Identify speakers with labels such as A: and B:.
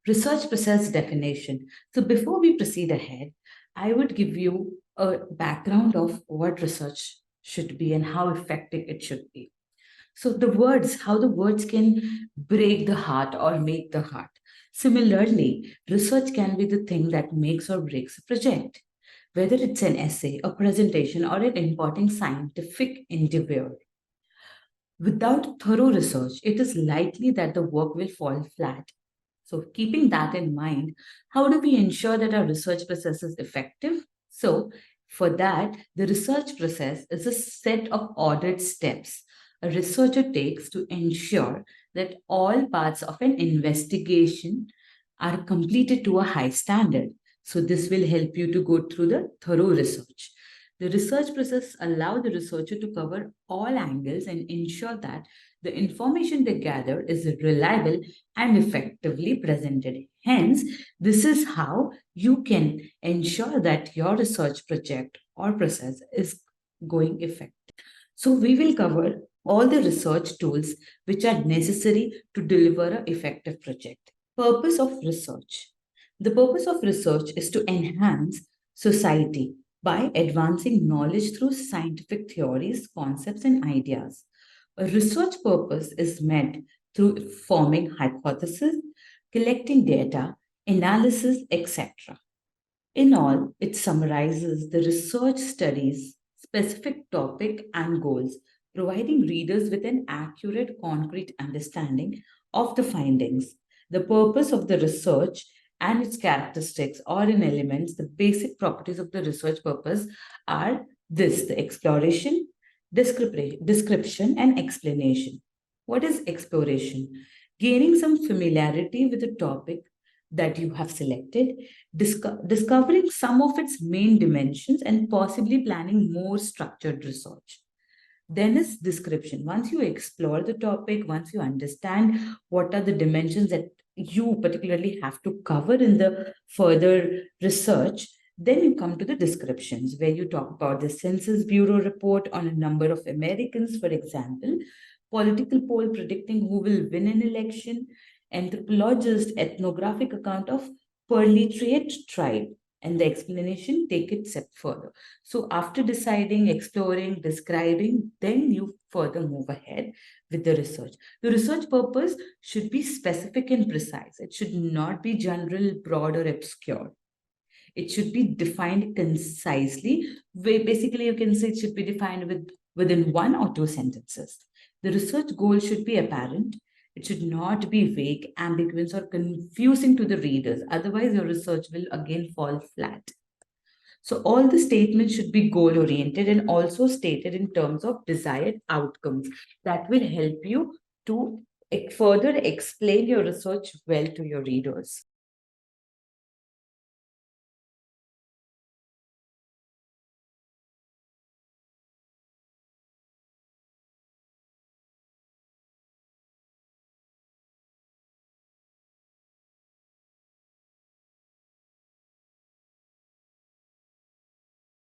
A: Research process definition. So before we proceed ahead, I would give you a background of what research should be and how effective it should be. So the words, how the words can break the heart or make the heart. Similarly, research can be the thing that makes or breaks a project, whether it's an essay, a presentation, or an important scientific endeavor. Without thorough research, it is likely that the work will fall flat. So, keeping that in mind, how do we ensure that our research process is effective? So, for that, the research process is a set of ordered steps a researcher takes to ensure that all parts of an investigation are completed to a high standard. So, this will help you to go through the thorough research. The research process allows the researcher to cover all angles and ensure that the information they gather is reliable and effectively presented. Hence, this is how you can ensure that your research project or process is going effective. So, we will cover all the research tools which are necessary to deliver an effective project. Purpose of research. The purpose of research is to enhance society by advancing knowledge through scientific theories, concepts, and ideas. A research purpose is met through forming hypotheses, collecting data, analysis, etc. In all, it summarizes the research studies, specific topic, and goals, providing readers with an accurate, concrete understanding of the findings. The purpose of the research and its characteristics or in elements, the basic properties of the research purpose are this the exploration, description, and explanation. What is exploration? Gaining some familiarity with the topic that you have selected, discovering some of its main dimensions, and possibly planning more structured research. Then is description. Once you explore the topic, once you understand what are the dimensions that you particularly have to cover in the further research, then you come to the descriptions where you talk about the Census Bureau report on a number of Americans, for example, political poll predicting who will win an election, anthropologist ethnographic account of Perlitriate tribe, and the explanation take it step further. So after deciding, exploring, describing, then you further move ahead with the research. The research purpose should be specific and precise. It should not be general, broad, or obscure. It should be defined concisely. Basically, you can say it should be defined within one or two sentences. The research goal should be apparent. It should not be vague, ambiguous, or confusing to the readers. Otherwise, your research will again fall flat. So, all the statements should be goal oriented and also stated in terms of desired outcomes. That will help you to further explain your research well to your readers.